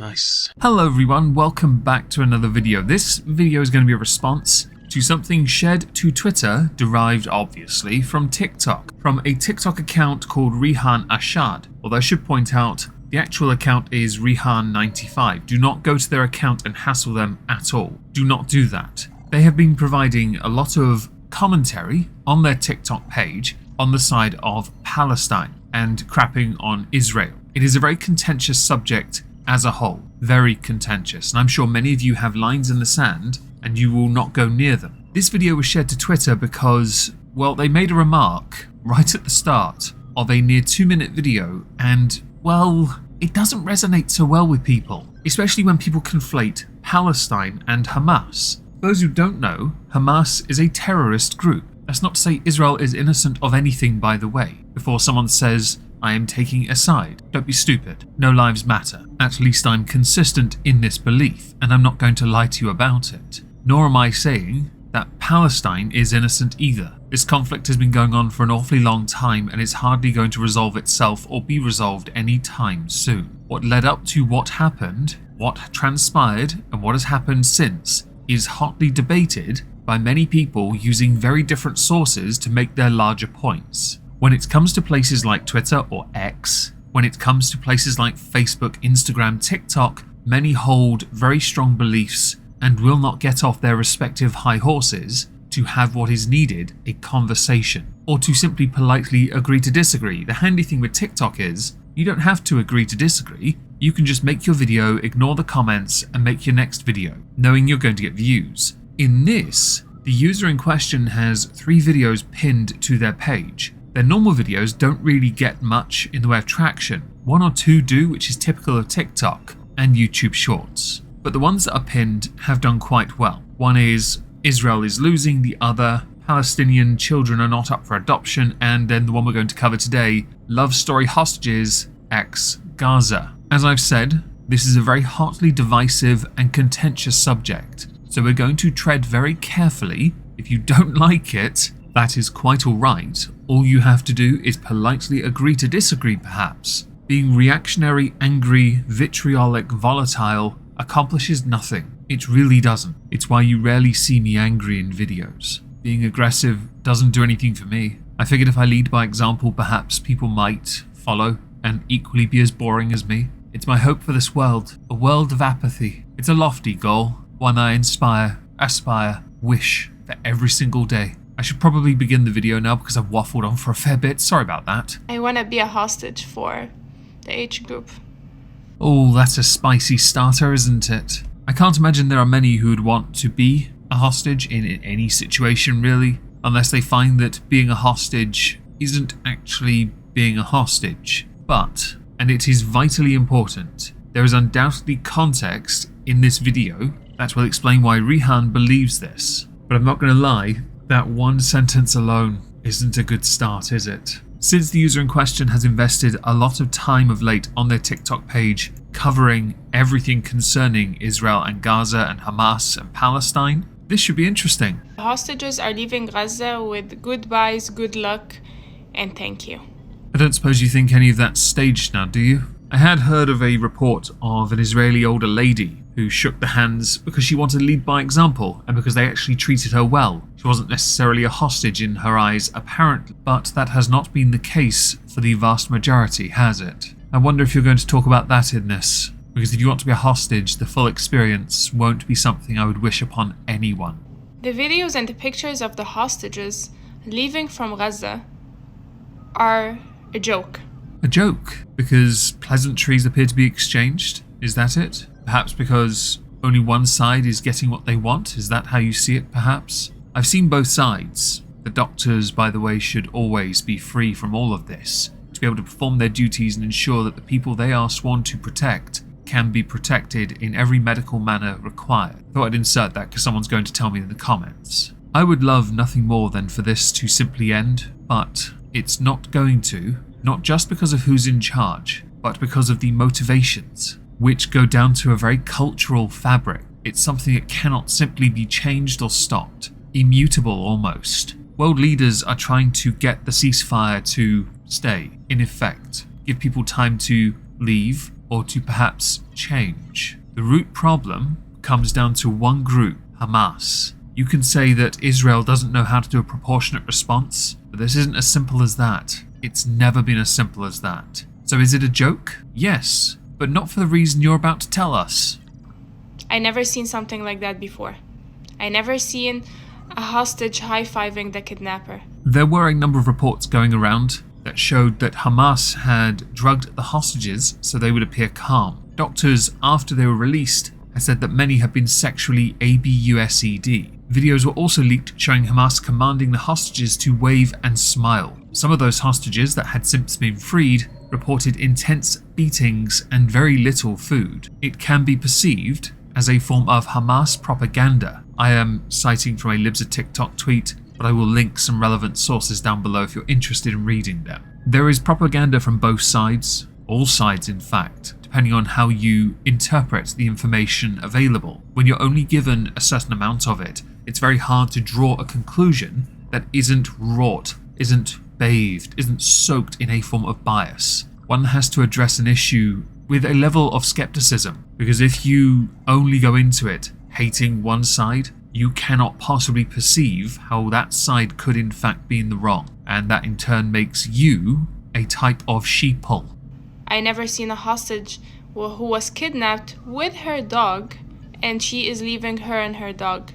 Nice. Hello everyone, welcome back to another video. This video is going to be a response to something shared to Twitter, derived obviously from TikTok, from a TikTok account called Rehan Ashad. Although I should point out, the actual account is Rehan95. Do not go to their account and hassle them at all. Do not do that. They have been providing a lot of commentary on their TikTok page on the side of Palestine and crapping on Israel. It is a very contentious subject as a whole, very contentious, and I'm sure many of you have lines in the sand and you will not go near them. This video was shared to Twitter because, well, they made a remark right at the start of a near 2-minute video and, well, it doesn't resonate so well with people, especially when people conflate Palestine and Hamas. For those who don't know, Hamas is a terrorist group. That's not to say Israel is innocent of anything, by the way. Before someone says, I am taking a side. Don't be stupid. No lives matter. At least I'm consistent in this belief, and I'm not going to lie to you about it. Nor am I saying that Palestine is innocent either. This conflict has been going on for an awfully long time, and it's hardly going to resolve itself or be resolved any time soon. What led up to what happened, what transpired, and what has happened since is hotly debated by many people using very different sources to make their larger points. When it comes to places like Twitter or X, when it comes to places like Facebook, Instagram, TikTok, many hold very strong beliefs and will not get off their respective high horses to have what is needed, a conversation, or to simply politely agree to disagree. The handy thing with TikTok is, you don't have to agree to disagree. You can just make your video, ignore the comments, and make your next video, knowing you're going to get views. In this, the user in question has 3 videos pinned to their page. Their normal videos don't really get much in the way of traction. 1 or 2 do, which is typical of TikTok and YouTube Shorts. But the ones that are pinned have done quite well. One is Israel is losing, the other Palestinian children are not up for adoption, and then the one we're going to cover today, love story hostages x Gaza. As I've said, this is a very hotly divisive and contentious subject, so we're going to tread very carefully. If you don't like it, that is quite alright. All you have to do is politely agree to disagree, perhaps. Being reactionary, angry, vitriolic, volatile accomplishes nothing. It really doesn't. It's why you rarely see me angry in videos. Being aggressive doesn't do anything for me. I figured if I lead by example, perhaps people might follow and equally be as boring as me. It's my hope for this world, a world of apathy. It's a lofty goal, one I inspire, aspire, wish for every single day. I should probably begin the video now because I've waffled on for a fair bit. Sorry about that. I want to be a hostage for the age group. Oh, that's a spicy starter, isn't it? I can't imagine there are many who would want to be a hostage in any situation, really, unless they find that being a hostage isn't actually being a hostage. But, and it is vitally important, there is undoubtedly context in this video that will explain why Rehan believes this. But I'm not going to lie, that one sentence alone isn't a good start, is it? Since the user in question has invested a lot of time of late on their TikTok page covering everything concerning Israel and Gaza and Hamas and Palestine, this should be interesting. The hostages are leaving Gaza with goodbyes, good luck, and thank you. I don't suppose you think any of that's staged now, do you? I had heard of a report of an Israeli older lady who shook the hands because she wanted to lead by example and because they actually treated her well. She wasn't necessarily a hostage in her eyes, apparently, but that has not been the case for the vast majority, has it? I wonder if you're going to talk about that in this, because if you want to be a hostage, the full experience won't be something I would wish upon anyone. The videos and the pictures of the hostages leaving from Gaza are a joke. A joke? Because pleasantries appear to be exchanged? Is that it? Perhaps because only one side is getting what they want? Is that how you see it, perhaps? I've seen both sides. The doctors, by the way, should always be free from all of this, to be able to perform their duties and ensure that the people they are sworn to protect can be protected in every medical manner required. I thought I'd insert that because someone's going to tell me in the comments. I would love nothing more than for this to simply end, but it's not going to. Not just because of who's in charge, but because of the motivations, which go down to a very cultural fabric. It's something that cannot simply be changed or stopped. Immutable almost. World leaders are trying to get the ceasefire to stay, in effect. Give people time to leave, or to perhaps change. The root problem comes down to one group, Hamas. You can say that Israel doesn't know how to do a proportionate response, but this isn't as simple as that. It's never been as simple as that. So is it a joke? Yes, but not for the reason you're about to tell us. I never seen something like that before. I never seen a hostage high-fiving the kidnapper. There were a number of reports going around that showed that Hamas had drugged the hostages so they would appear calm. Doctors, after they were released, had said that many had been sexually abused. Videos were also leaked showing Hamas commanding the hostages to wave and smile. Some of those hostages that had since been freed reported intense beatings and very little food. It can be perceived as a form of Hamas propaganda. I am citing from a Libs of TikTok tweet, but I will link some relevant sources down below if you're interested in reading them. There is propaganda from both sides, all sides in fact, depending on how you interpret the information available. When you're only given a certain amount of it, it's very hard to draw a conclusion that isn't wrought, isn't bathed, isn't soaked in a form of bias. One has to address an issue with a level of skepticism, because if you only go into it hating one side, you cannot possibly perceive how that side could in fact be in the wrong, and that in turn makes you a type of sheeple. I never seen a hostage who was kidnapped with her dog and she is leaving her and her dog.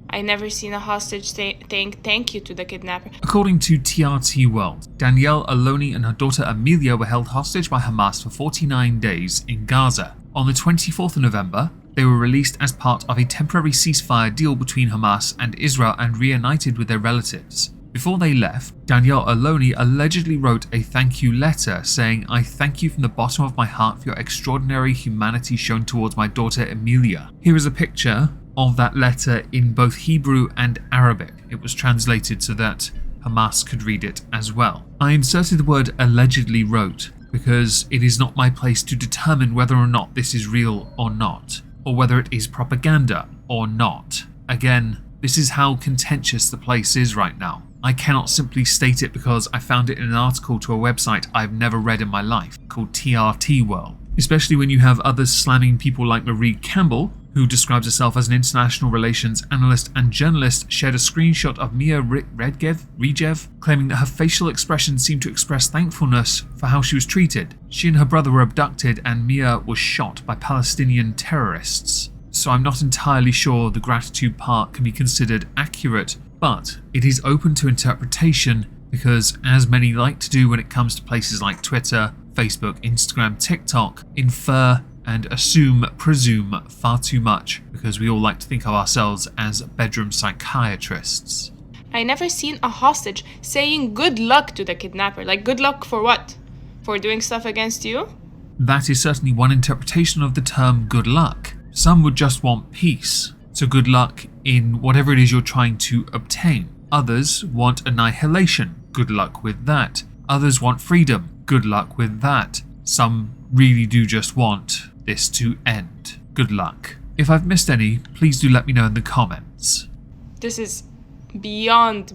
I never seen a hostage saying thank you to the kidnapper. According to TRT World, Danielle Aloni and her daughter Amelia were held hostage by Hamas for 49 days in Gaza. On the 24th of November, they were released as part of a temporary ceasefire deal between Hamas and Israel and reunited with their relatives. Before they left, Danielle Aloni allegedly wrote a thank you letter saying, "I thank you from the bottom of my heart for your extraordinary humanity shown towards my daughter Amelia." Here is a picture of that letter in both Hebrew and Arabic. It was translated so that Hamas could read it as well. I inserted the word allegedly wrote because it is not my place to determine whether or not this is real or not, or whether it is propaganda or not. Again, this is how contentious the place is right now. I cannot simply state it because I found it in an article to a website I've never read in my life called TRT World. Especially when you have others slamming people like Marie Campbell, who describes herself as an international relations analyst and journalist, shared a screenshot of Mia Regev, claiming that her facial expressions seemed to express thankfulness for how she was treated. She and her brother were abducted and Mia was shot by Palestinian terrorists. So I'm not entirely sure the gratitude part can be considered accurate, but it is open to interpretation because, as many like to do when it comes to places like Twitter, Facebook, Instagram, TikTok, infer and presume far too much because we all like to think of ourselves as bedroom psychiatrists. I never seen a hostage saying good luck to the kidnapper. Like, good luck for what? For doing stuff against you? That is certainly one interpretation of the term good luck. Some would just want peace, so good luck in whatever it is you're trying to obtain. Others want annihilation, good luck with that. Others want freedom, good luck with that. Some really do just want this to end. Good luck. If I've missed any, please do let me know in the comments. This is beyond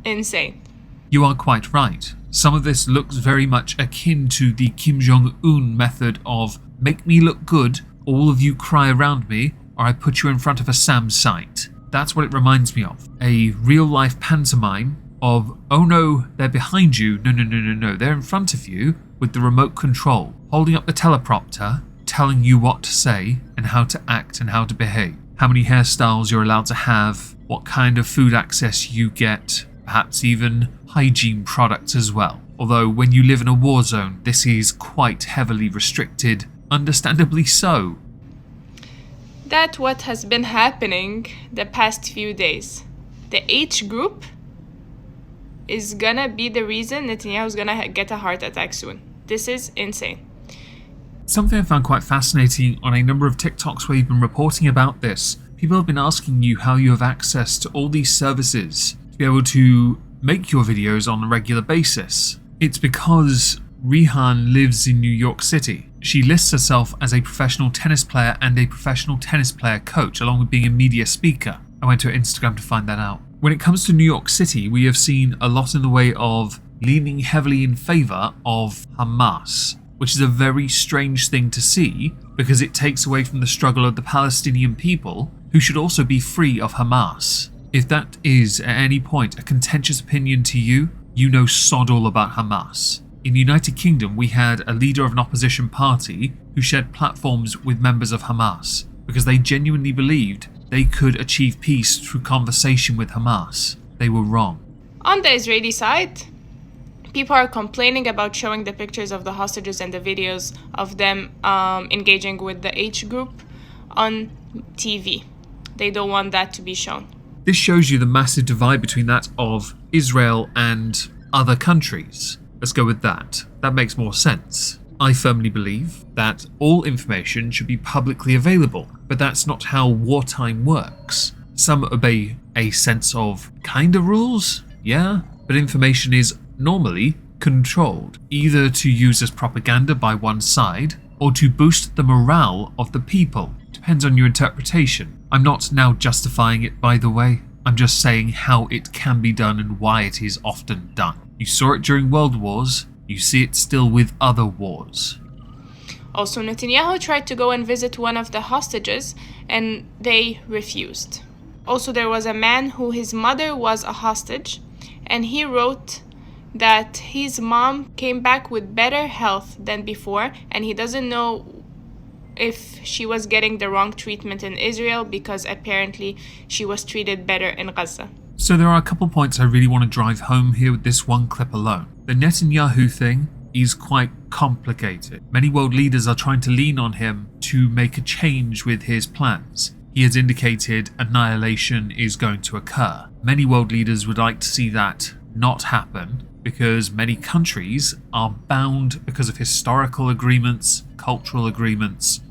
insane. You are quite right. Some of this looks very much akin to the Kim Jong-un method of make me look good, all of you cry around me, or I put you in front of a SAM site. That's what it reminds me of. A real-life pantomime of, oh no, they're behind you, no, they're in front of you with the remote control, holding up the teleprompter, telling you what to say and how to act and how to behave, how many hairstyles you're allowed to have, what kind of food access you get, perhaps even hygiene products as well. Although when you live in a war zone, this is quite heavily restricted, understandably so. That's what has been happening the past few days. The H group is gonna be the reason Netanyahu's gonna get a heart attack soon. This is insane. Something I found quite fascinating on a number of TikToks where you've been reporting about this, people have been asking you how you have access to all these services to be able to make your videos on a regular basis. It's because Rihan lives in New York City. She lists herself as a professional tennis player and a professional tennis player coach, along with being a media speaker. I went to her Instagram to find that out. When it comes to New York City, we have seen a lot in the way of leaning heavily in favour of Hamas. which is a very strange thing to see because it takes away from the struggle of the Palestinian people, who should also be free of Hamas. If that is at any point a contentious opinion to you, you know sod all about Hamas. In the United Kingdom, we had a leader of an opposition party who shared platforms with members of Hamas because they genuinely believed they could achieve peace through conversation with Hamas. They were wrong. On the Israeli side, people are complaining about showing the pictures of the hostages and the videos of them engaging with the H group on TV. They don't want that to be shown. This shows you the massive divide between that of Israel and other countries. Let's go with that. That makes more sense. I firmly believe that all information should be publicly available, but that's not how wartime works. Some obey a sense of kind of rules, yeah, but information is normally controlled, either to use as propaganda by one side or to boost the morale of the people. Depends on your interpretation. I'm not now justifying it, by the way. I'm just saying how it can be done and why it is often done. You saw it during World Wars, you see it still with other wars. Also, Netanyahu tried to go and visit one of the hostages and they refused. Also, there was a man who his mother was a hostage and he wrote that his mom came back with better health than before and he doesn't know if she was getting the wrong treatment in Israel because apparently she was treated better in Gaza. So there are a couple points I really want to drive home here with this one clip alone. The Netanyahu thing is quite complicated. Many world leaders are trying to lean on him to make a change with his plans. He has indicated annihilation is going to occur. Many world leaders would like to see that not happen because many countries are bound because of historical agreements, cultural agreements,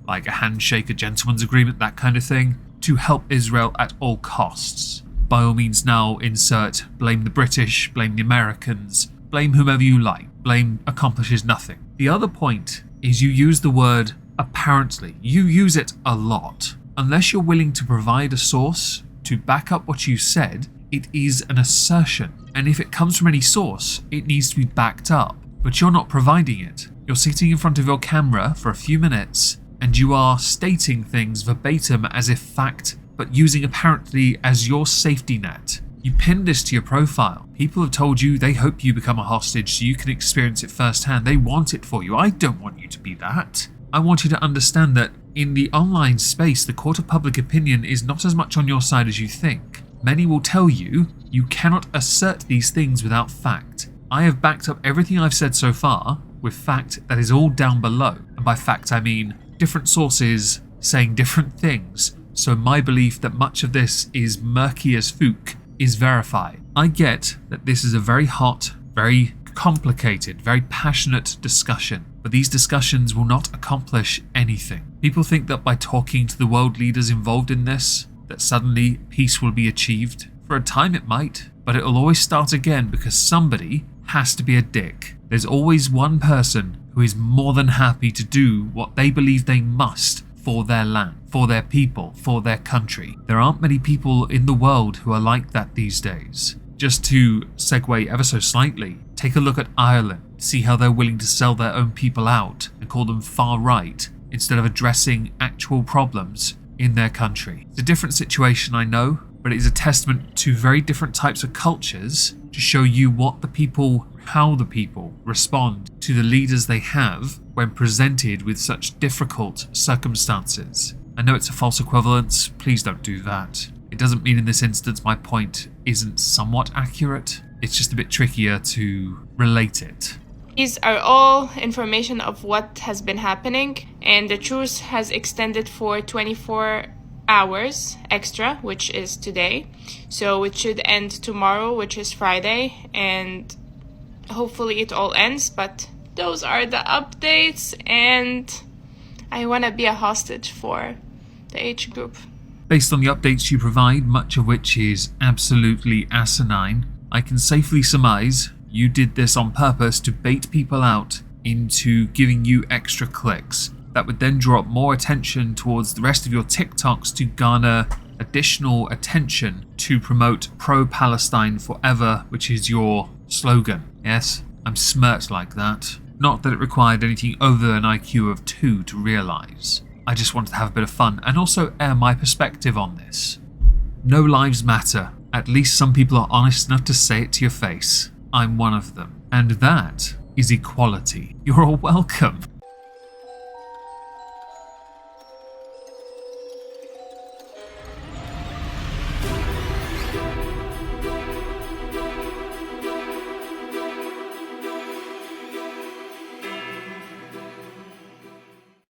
like a handshake, a gentleman's agreement, that kind of thing, to help Israel at all costs. By all means now insert blame the British, blame the Americans, blame whomever you like. Blame accomplishes nothing. The other point is you use the word apparently. You use it a lot. Unless you're willing to provide a source to back up what you said, it is an assertion. And if it comes from any source, it needs to be backed up. But you're not providing it. You're sitting in front of your camera for a few minutes and you are stating things verbatim as if fact, but using apparently as your safety net. You pinned this to your profile. People have told you they hope you become a hostage so you can experience it firsthand. They want it for you. I don't want you to be that. I want you to understand that in the online space, the court of public opinion is not as much on your side as you think. Many will tell you you cannot assert these things without fact. I have backed up everything I've said so far with fact that is all down below. And by fact, I mean different sources saying different things. So my belief that much of this is murky as Fook is verified. I get that this is a very hot, very complicated, very passionate discussion, but these discussions will not accomplish anything. People think that by talking to the world leaders involved in this, that suddenly peace will be achieved. For a time it might, but it will always start again because somebody has to be a dick. There's always one person who is more than happy to do what they believe they must for their land, for their people, for their country. There aren't many people in the world who are like that these days. Just to segue ever so slightly, take a look at Ireland, see how they're willing to sell their own people out and call them far right instead of addressing actual problems in their country. It's a different situation, I know, but it is a testament to very different types of cultures to show you how the people respond to the leaders they have when presented with such difficult circumstances. I know it's a false equivalence, please don't do that. It doesn't mean in this instance my point isn't somewhat accurate, it's just a bit trickier to relate it. These are all information of what has been happening, and the truce has extended for 24 hours extra, which is today. So it should end tomorrow, which is Friday, and hopefully it all ends, but those are the updates, and I want to be a hostage for the H group. Based on the updates you provide, much of which is absolutely asinine, I can safely surmise you did this on purpose to bait people out into giving you extra clicks. That would then draw up more attention towards the rest of your TikToks to garner additional attention to promote pro-Palestine forever, which is your slogan. Yes, I'm smirked like that. Not that it required anything other than an IQ of 2 to realise. I just wanted to have a bit of fun and also air my perspective on this. No lives matter. At least some people are honest enough to say it to your face. I'm one of them. And that is equality. You're all welcome.